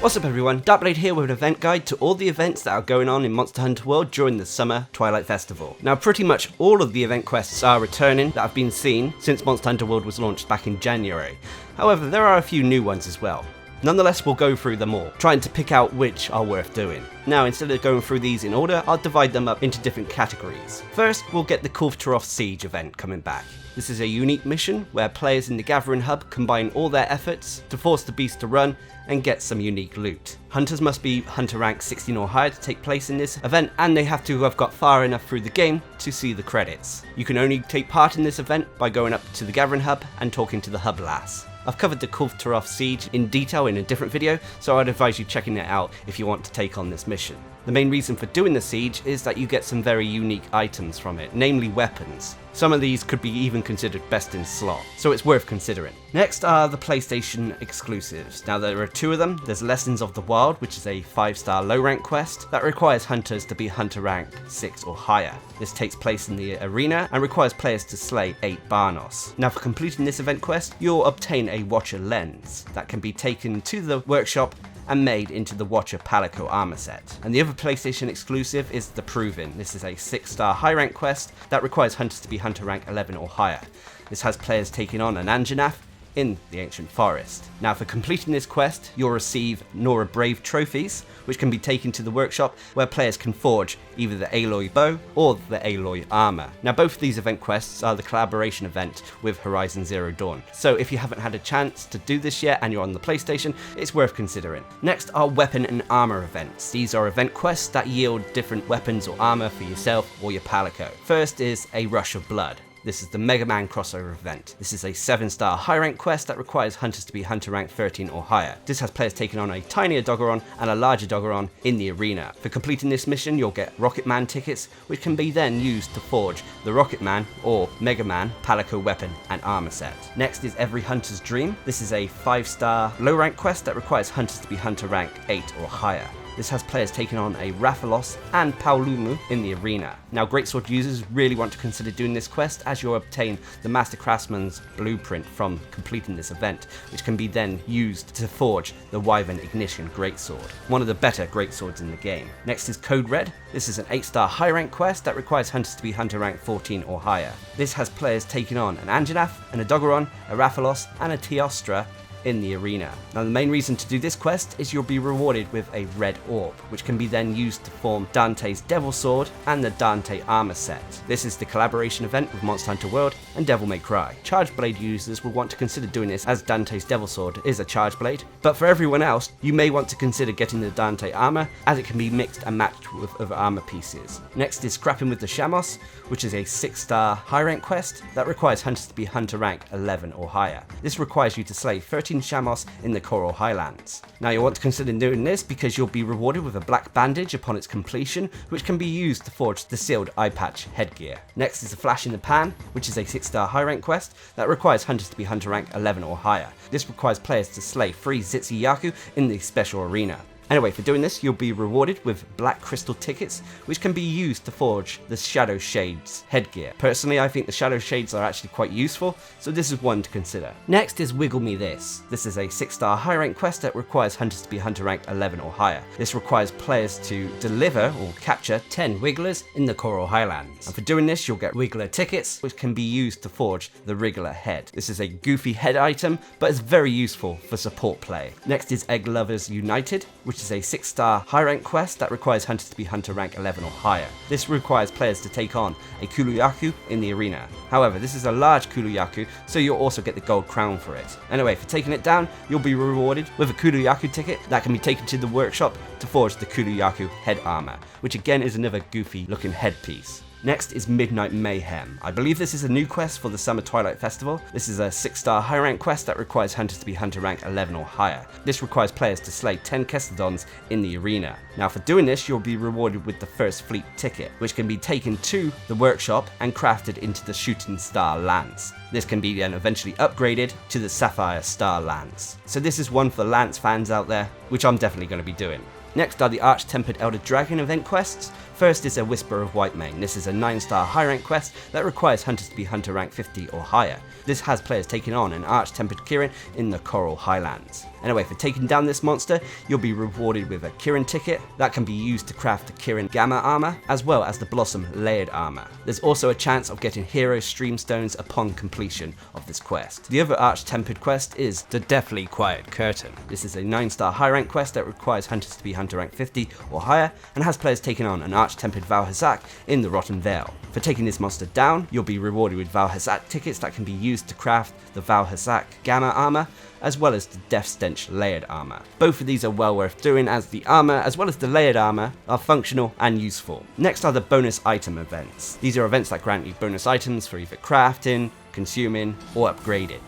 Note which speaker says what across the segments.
Speaker 1: What's up everyone, Darcblade here with an event guide to all the events that are going on in Monster Hunter World during the Summer Twilight Festival. Now pretty much all of the event quests are returning that have been seen since Monster Hunter World was launched back in January. However, there are a few new ones as well. Nonetheless, we'll go through them all, trying to pick out which are worth doing. Now, instead of going through these in order, I'll divide them up into different categories. First, we'll get the Kulftaroth Siege event coming back. This is a unique mission where players in the Gathering Hub combine all their efforts to force the beast to run and get some unique loot. Hunters must be hunter rank 16 or higher to take place in this event, and they have to have got far enough through the game to see the credits. You can only take part in this event by going up to the Gathering Hub and talking to the Hub Lass. I've covered the Kulftaroth Siege in detail in a different video, so I'd advise you checking it out if you want to take on this mission. The main reason for doing the siege is that you get some very unique items from it, namely weapons. Some of these could be even considered best in slot, so it's worth considering. Next are the PlayStation exclusives. Now there are two of them. There's Lessons of the Wild, which is a 5-star low rank quest that requires hunters to be hunter rank 6 or higher. This takes place in the arena and requires players to slay 8 Barnos. Now for completing this event quest, you'll obtain a Watcher lens that can be taken to the workshop and made into the Watcher Palico armor set. And the other PlayStation exclusive is The Proven. This is a 6-star high rank quest that requires hunters to be hunter rank 11 or higher. This has players taking on an Anjanath in the Ancient Forest. Now for completing this quest, you'll receive Nora Brave trophies, which can be taken to the workshop where players can forge either the Aloy bow or the Aloy armor. Now both of these event quests are the collaboration event with Horizon Zero Dawn, so if you haven't had a chance to do this yet and you're on the PlayStation, it's worth considering. Next are weapon and armor events. These are event quests that yield different weapons or armor for yourself or your Palico. First is a Rush of Blood. This is the Mega Man crossover event. This is a 7-star high rank quest that requires hunters to be hunter rank 13 or higher. This has players taking on a tinier Doggeron and a larger Doggeron in the arena. For completing this mission, you'll get Rocket Man tickets, which can be then used to forge the Rocket Man or Mega Man Palico weapon and armor set. Next is Every Hunter's Dream. This is a 5-star low rank quest that requires hunters to be hunter rank 8 or higher. This has players taking on a Rathalos and Paolumu in the arena. Now Greatsword users really want to consider doing this quest as you'll obtain the Master Craftsman's blueprint from completing this event, which can be then used to forge the Wyvern Ignition Greatsword, one of the better Greatswords in the game. Next is Code Red. This is an 8-star high rank quest that requires hunters to be hunter rank 14 or higher. This has players taking on an Anjanath, an Doggeron, a Rathalos and a Teostra in the arena. Now the main reason to do this quest is you'll be rewarded with a red orb, which can be then used to form Dante's Devil Sword and the Dante armor set. This is the collaboration event with Monster Hunter World and Devil May Cry. Charge Blade users will want to consider doing this as Dante's Devil Sword is a Charge Blade, but for everyone else, you may want to consider getting the Dante armor as it can be mixed and matched with other armor pieces. Next is Scrapping with the Shamos, which is a 6-star high rank quest that requires hunters to be hunter rank 11 or higher. This requires you to slay 13 Shamos in the Coral Highlands. Now you'll want to consider doing this because you'll be rewarded with a black bandage upon its completion, which can be used to forge the sealed eye patch headgear. Next is a Flash in the Pan, which is a 6-star high rank quest that requires hunters to be hunter rank 11 or higher. This requires players to slay 3 Zitsuyaku in the special arena. Anyway, for doing this, you'll be rewarded with black crystal tickets, which can be used to forge the Shadow Shades headgear. Personally, I think the Shadow Shades are actually quite useful, so this is one to consider. Next is Wiggle Me This. This is a 6-star high rank quest that requires hunters to be hunter rank 11 or higher. This requires players to deliver or capture 10 Wigglers in the Coral Highlands. And for doing this, you'll get Wiggler tickets, which can be used to forge the Wriggler head. This is a goofy head item, but it's very useful for support play. Next is Egg Lovers United, which is a 6-star high rank quest that requires hunters to be hunter rank 11 or higher. This requires players to take on a Kuluyaku in the arena. However, this is a large Kuluyaku, so you'll also get the gold crown for it. Anyway, for taking it down, you'll be rewarded with a Kuluyaku ticket that can be taken to the workshop to forge the Kuluyaku head armor, which again is another goofy looking headpiece. Next is Midnight Mayhem. I believe this is a new quest for the Summer Twilight Festival. This is a 6-star high rank quest that requires hunters to be hunter rank 11 or higher. This requires players to slay 10 Kestodons in the arena. Now for doing this, you'll be rewarded with the First Fleet ticket, which can be taken to the workshop and crafted into the Shooting Star Lance. This can be then eventually upgraded to the Sapphire Star Lance. So this is one for the Lance fans out there, which I'm definitely going to be doing. Next are the Arch-Tempered Elder Dragon event quests. First is a Whisper of Whitemane. This is a 9-star high rank quest that requires hunters to be hunter rank 50 or higher. This has players taking on an Arch-Tempered Kirin in the Coral Highlands. Anyway, for taking down this monster, you'll be rewarded with a Kirin ticket that can be used to craft the Kirin Gamma armor, as well as the Blossom layered armor. There's also a chance of getting hero streamstones upon completion of this quest. The other Arch-Tempered quest is the Deathly Quiet Curtain. This is a 9-star high rank quest that requires hunters to be hunter rank 50 or higher, and has players taking on an Arch-Tempered Valhazak in the Rotten Vale. For taking this monster down, you'll be rewarded with Valhazak tickets that can be used to craft the Valhazak Gamma armor, as well as the Death Stench layered armor. Both of these are well worth doing, as the armor as well as the layered armor are functional and useful. Next are the bonus item events. These are events that grant you bonus items for either crafting, consuming, or upgrading.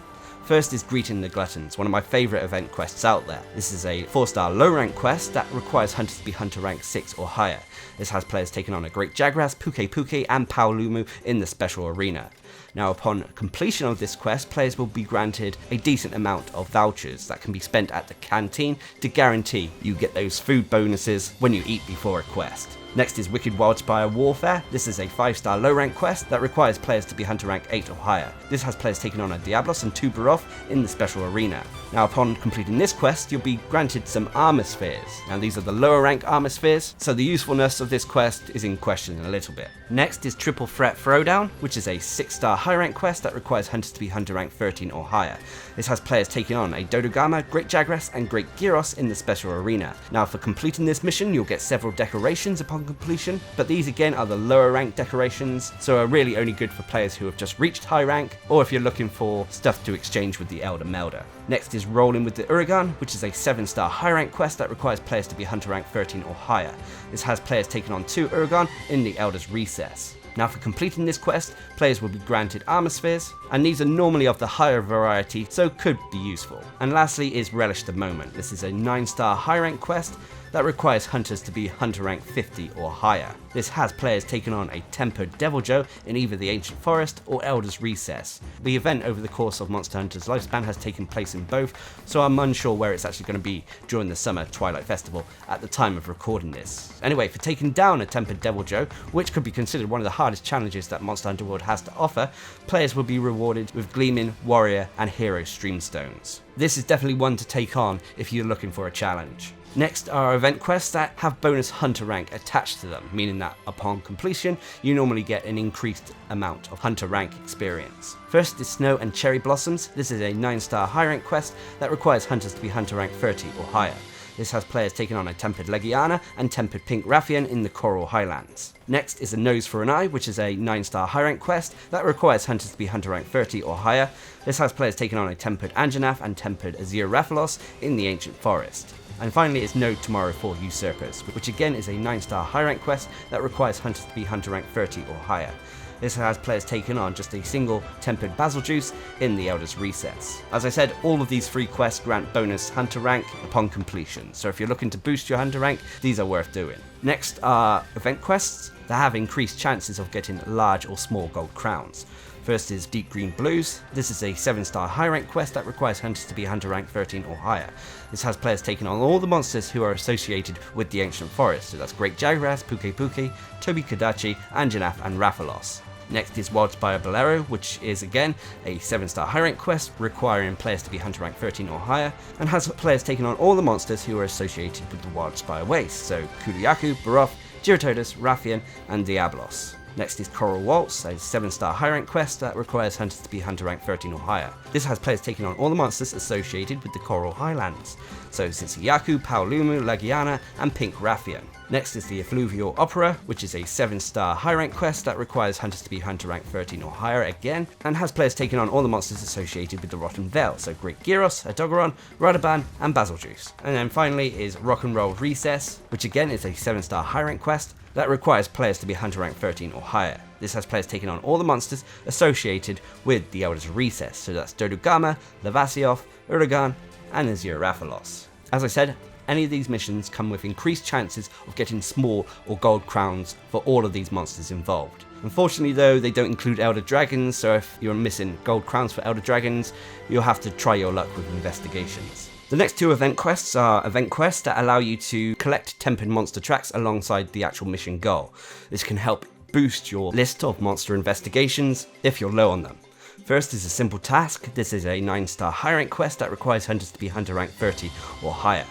Speaker 1: First is Greeting the Gluttons, one of my favourite event quests out there. This is a 4-star low rank quest that requires hunters to be hunter rank 6 or higher. This has players taking on a Great Jagras, Puke, and Paolumu in the special arena. Now, upon completion of this quest, players will be granted a decent amount of vouchers that can be spent at the canteen to guarantee you get those food bonuses when you eat before a quest. Next is Wicked Wildspire Warfare. This is a 5-star low rank quest that requires players to be hunter rank 8 or higher. This has players taking on a Diablos and 2 Baroth in the special arena. Now, upon completing this quest, you'll be granted some armor spheres. Now, these are the lower rank armor spheres, so the usefulness of this quest is in question a little bit. Next is Triple Threat Throwdown, which is a 6-star high rank quest that requires hunters to be hunter rank 13 or higher. This has players taking on a Dodogama, Great Jagras, and Great Gyros in the special arena. Now, for completing this mission, you'll get several decorations upon completion, but these again are the lower rank decorations, so are really only good for players who have just reached high rank, or if you're looking for stuff to exchange with the Elder Melder. Next is Rolling with the Uragan, which is a 7-star high rank quest that requires players to be hunter rank 13 or higher. This has players taking on 2 Uragan in the Elder's Recess. Now, for completing this quest, players will be granted armor spheres, and these are normally of the higher variety, so could be useful. And lastly is Relish the Moment. This is a 9-star high rank quest that requires hunters to be hunter rank 50 or higher. This has players taking on a Tempered Deviljho in either the Ancient Forest or Elder's Recess. The event over the course of Monster Hunter's lifespan has taken place in both, so I'm unsure where it's actually going to be during the Summer Twilight Festival at the time of recording this. Anyway, for taking down a Tempered Deviljho, which could be considered one of the hardest challenges that Monster Hunter World has to offer, players will be rewarded with Gleaming, Warrior, and Hero Streamstones. This is definitely one to take on if you're looking for a challenge. Next are event quests that have bonus hunter rank attached to them, meaning that upon completion, you normally get an increased amount of hunter rank experience. First is Snow and Cherry Blossoms. This is a 9-star high rank quest that requires hunters to be hunter rank 30 or higher. This has players taking on a Tempered Legiana and Tempered Pink Rathian in the Coral Highlands. Next is A Nose for an Eye, which is a 9-star high rank quest that requires hunters to be hunter rank 30 or higher. This has players taking on a Tempered Anjanath and Tempered Azir Rathalos in the Ancient Forest. And finally is No Tomorrow for Usurpers, which again is a 9-star high rank quest that requires hunters to be hunter rank 30 or higher. This has players taking on just a single Tempered Basil Juice in the Elder's Recess. As I said, all of these 3 quests grant bonus hunter rank upon completion, so if you're looking to boost your hunter rank, these are worth doing. Next are event quests that have increased chances of getting large or small gold crowns. First is Deep Green Blues. This is a 7-star high rank quest that requires hunters to be hunter rank 13 or higher. This has players taking on all the monsters who are associated with the Ancient Forest, so that's Great Jagras, Puke, Tobi Kadachi, Anjanath, and Rathalos. Next is Wildspire Bolero, which is again a 7-star high rank quest requiring players to be hunter rank 13 or higher, and has players taking on all the monsters who are associated with the Wildspire Waste, so Kuliaku, Baroth, Giratotus, Rathian, and Diablos. Next is Coral Waltz, a 7-star high rank quest that requires hunters to be hunter rank 13 or higher. This has players taking on all the monsters associated with the Coral Highlands, so Sinsiyaku, Paolumu, Legiana, and Pink Rathian. Next is the Effluvial Opera, which is a 7-star high rank quest that requires hunters to be hunter rank 13 or higher again, and has players taking on all the monsters associated with the Rotten Vale, so Great Gyros, Adogoron, Radaban, and Basiljuice. And then finally is Rock and Roll Recess, which again is a 7-star high rank quest that requires players to be hunter rank 13 or higher. This has players taking on all the monsters associated with the Elder's Recess, so that's Dodogama, Lavasioth, Uragan, and Azir Rathalos. As I said, any of these missions come with increased chances of getting small or gold crowns for all of these monsters involved. Unfortunately though, they don't include Elder Dragons, so if you're missing gold crowns for Elder Dragons, you'll have to try your luck with investigations. The next 2 event quests are event quests that allow you to collect tempered monster tracks alongside the actual mission goal. This can help boost your list of monster investigations if you're low on them. First is a simple task. This is a 9-star high rank quest that requires hunters to be hunter rank 30 or higher.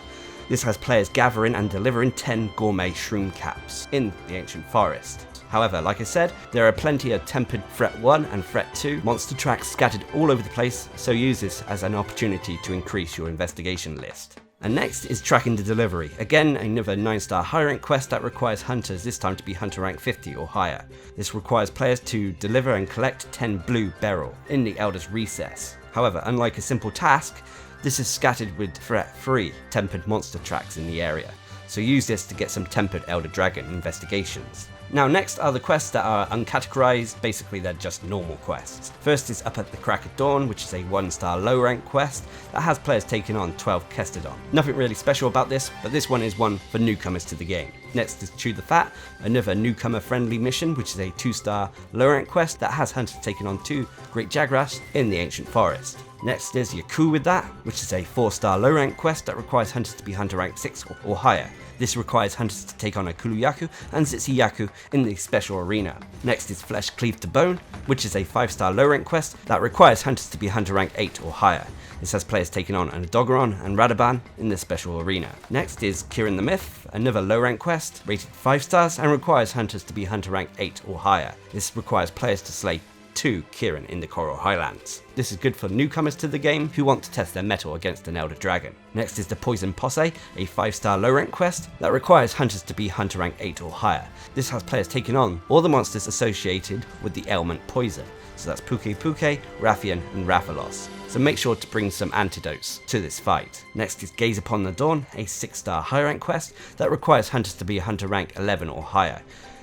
Speaker 1: This has players gathering and delivering 10 gourmet shroom caps in the ancient forest. However, like I said, there are plenty of tempered Threat 1 and Threat 2 monster tracks scattered all over the place, so use this as an opportunity to increase your investigation list. And next is tracking the delivery. Again, another 9-star high rank quest that requires hunters this time to be hunter rank 50 or higher. This requires players to deliver and collect 10 blue beryl in the Elder's Recess. However, unlike a simple task, this is scattered with Threat 3 tempered monster tracks in the area, so use this to get some tempered Elder Dragon investigations. Now next are the quests that are uncategorized, basically they're just normal quests. First is Up at the Crack of Dawn, which is a 1-star low rank quest that has players taking on 12 Kestodon. Nothing really special about this, but this one is one for newcomers to the game. Next is Chew the Fat, another newcomer friendly mission, which is a 2-star low rank quest that has hunters taking on 2 Great Jagras in the ancient forest. Next is You're Cool With That, which is a 4-star low rank quest that requires hunters to be hunter rank 6 or higher. This requires hunters to take on a Kuluyaku and Zitsuyaku in the special arena. Next is Flesh Cleaved to Bone, which is a 5-star low rank quest that requires hunters to be hunter rank 8 or higher. This has players taking on an Adogeron and Radaban in the special arena. Next is Kieran the Myth, another low rank quest rated 5 stars and requires hunters to be hunter rank 8 or higher. This requires players to slay 2 Kieran in the Coral Highlands. This is good for newcomers to the game who want to test their mettle against an Elder Dragon. Next is the Poison Posse, a 5-star low rank quest that requires hunters to be hunter rank 8 or higher. This has players taking on all the monsters associated with the ailment poison. So that's Puke Puke, Rathian and Rathalos. So make sure to bring some antidotes to this fight. Next is Gaze Upon the Dawn, a 6-star high rank quest that requires hunters to be hunter rank 11 or higher.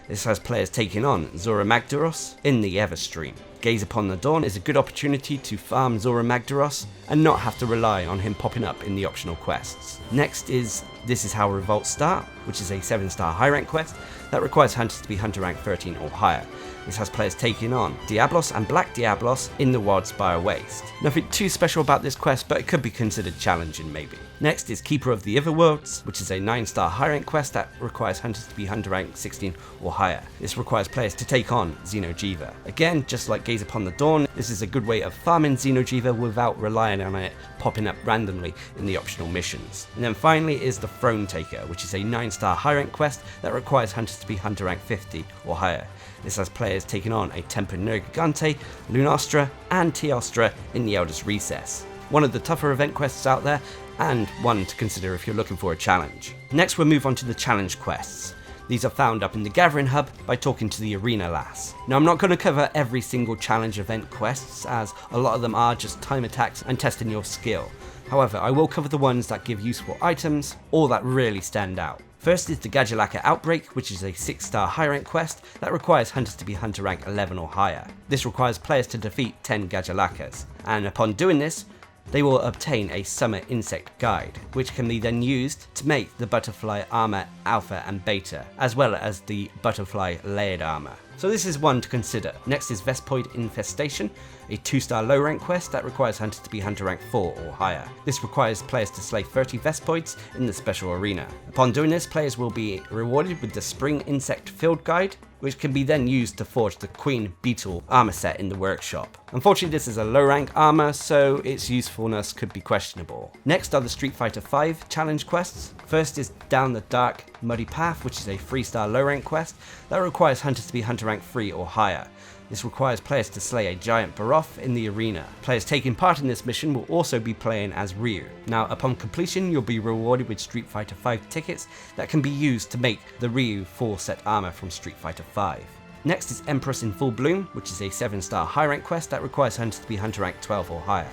Speaker 1: This has players taking on Zora Magdaros in the Everstream. Gaze Upon the Dawn is a good opportunity to farm Zora Magdaros and not have to rely on him popping up in the optional quests. Next is This Is How Revolts Start, which is a 7-star high rank quest that requires hunters to be hunter rank 13 or higher. This has players taking on Diablos and Black Diablos in the Wildspire Waste. Nothing too special about this quest, but it could be considered challenging maybe. Next is Keeper of the Otherworlds, which is a 9-star high rank quest that requires hunters to be hunter rank 16 or higher. This requires players to take on Xeno'jiiva. Again, just like Gaze Upon the Dawn, this is a good way of farming Xeno'jiiva without relying on it popping up randomly in the optional missions. And then finally is the Throne Taker, which is a 9-star high rank quest that requires hunters to be hunter rank 50 or higher. This has players taking on a Tempered Nergigante, Lunastra and Teostra in the Elder's Recess. One of the tougher event quests out there, and one to consider if you're looking for a challenge. Next we'll move on to the challenge quests. These are found up in the Gathering Hub by talking to the Arena Lass. Now I'm not going to cover every single challenge event quests, as a lot of them are just time attacks and testing your skill. However, I will cover the ones that give useful items, or that really stand out. First is the Gadulaka Outbreak, which is a 6-star high rank quest that requires hunters to be hunter rank 11 or higher. This requires players to defeat 10 Gadulakas, and upon doing this, they will obtain a Summer Insect Guide, which can be then used to make the Butterfly Armor Alpha and Beta, as well as the Butterfly Layered Armor. So this is one to consider. Next is Vespoid Infestation, a 2-star low rank quest that requires hunters to be hunter rank 4 or higher. This requires players to slay 30 Vespoids in the special arena. Upon doing this, players will be rewarded with the Spring Insect Field Guide, which can be then used to forge the Queen Beetle armor set in the workshop. Unfortunately, this is a low rank armor, so its usefulness could be questionable. Next are the Street Fighter V challenge quests. First is Down the Dark Muddy Path, which is a 3-star low rank quest that requires hunters to be hunter rank 3 or higher. This requires players to slay a giant Baroth in the arena. Players taking part in this mission will also be playing as Ryu. Now, upon completion, you'll be rewarded with Street Fighter V tickets that can be used to make the Ryu full set armor from Street Fighter V. Next is Empress in Full Bloom, which is a 7-star high rank quest that requires hunters to be hunter rank 12 or higher.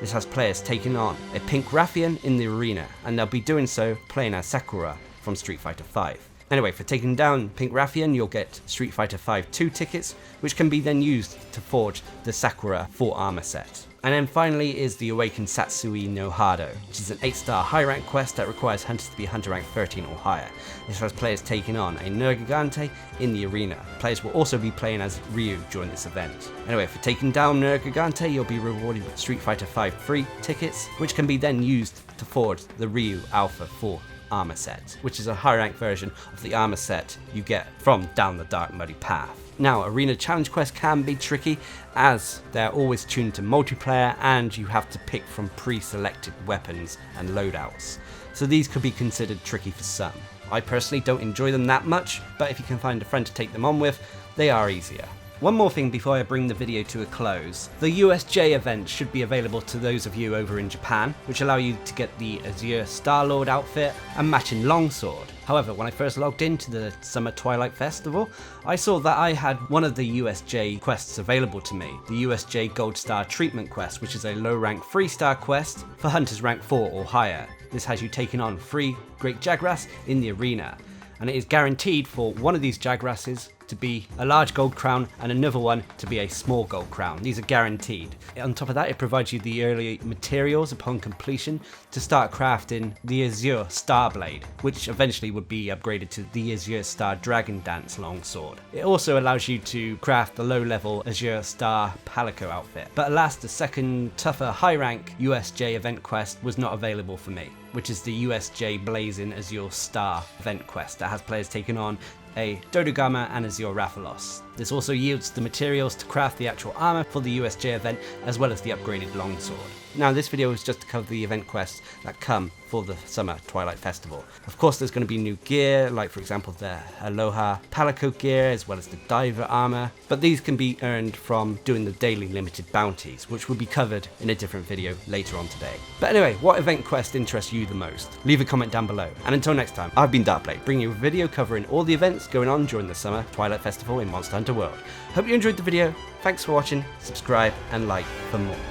Speaker 1: This has players taking on a pink Rathian in the arena, and they'll be doing so playing as Sakura from Street Fighter V. Anyway, for taking down Pink Rathian, you'll get Street Fighter V 2 tickets, which can be then used to forge the Sakura full armor set. And then finally is the Awakened Satsui no Hado, which is an 8-star high rank quest that requires hunters to be hunter rank 13 or higher. This has players taking on a Nergigante in the arena. Players will also be playing as Ryu during this event. Anyway, for taking down Nergigante, you'll be rewarded with Street Fighter V 3 tickets, which can be then used to forge the Ryu Alpha 4 armor set, which is a high rank version of the armor set you get from Down the Dark Muddy Path. Now, arena challenge quests can be tricky as they're always tuned to multiplayer and you have to pick from pre-selected weapons and loadouts. So these could be considered tricky for some. I personally don't enjoy them that much, but if you can find a friend to take them on with, they are easier. One more thing before I bring the video to a close. The USJ event should be available to those of you over in Japan, which allow you to get the Azure Star-Lord outfit and matching longsword. However, when I first logged into the Summer Twilight Festival, I saw that I had one of the USJ quests available to me, the USJ Gold Star Treatment Quest, which is a low rank 3-star quest for hunters rank 4 or higher. This has you taking on 3 Great Jagras in the arena, and it is guaranteed for one of these Jagrasses to be a large gold crown and another one to be a small gold crown. These are guaranteed. On top of that, it provides you the early materials upon completion to start crafting the Azure Starblade, which eventually would be upgraded to the Azure Star Dragon Dance longsword. It also allows you to craft the low level Azure Star Palico outfit. But alas, the second tougher high rank USJ event quest was not available for me, which is the USJ Blazing Azure Star event quest that has players taking on a Dodogama and Azure Rathalos. This also yields the materials to craft the actual armor for the USJ event, as well as the upgraded longsword. Now, this video is just to cover the event quests that come for the Summer Twilight Festival. Of course, there's going to be new gear, like for example the Aloha Palico gear, as well as the Diver armor, but these can be earned from doing the daily limited bounties, which will be covered in a different video later on today. But anyway, what event quest interests you the most? Leave a comment down below. And until next time, I've been Darcblade, bringing you a video covering all the events going on during the Summer Twilight Festival in Monster Hunter World. Hope you enjoyed the video. Thanks for watching, subscribe and like for more.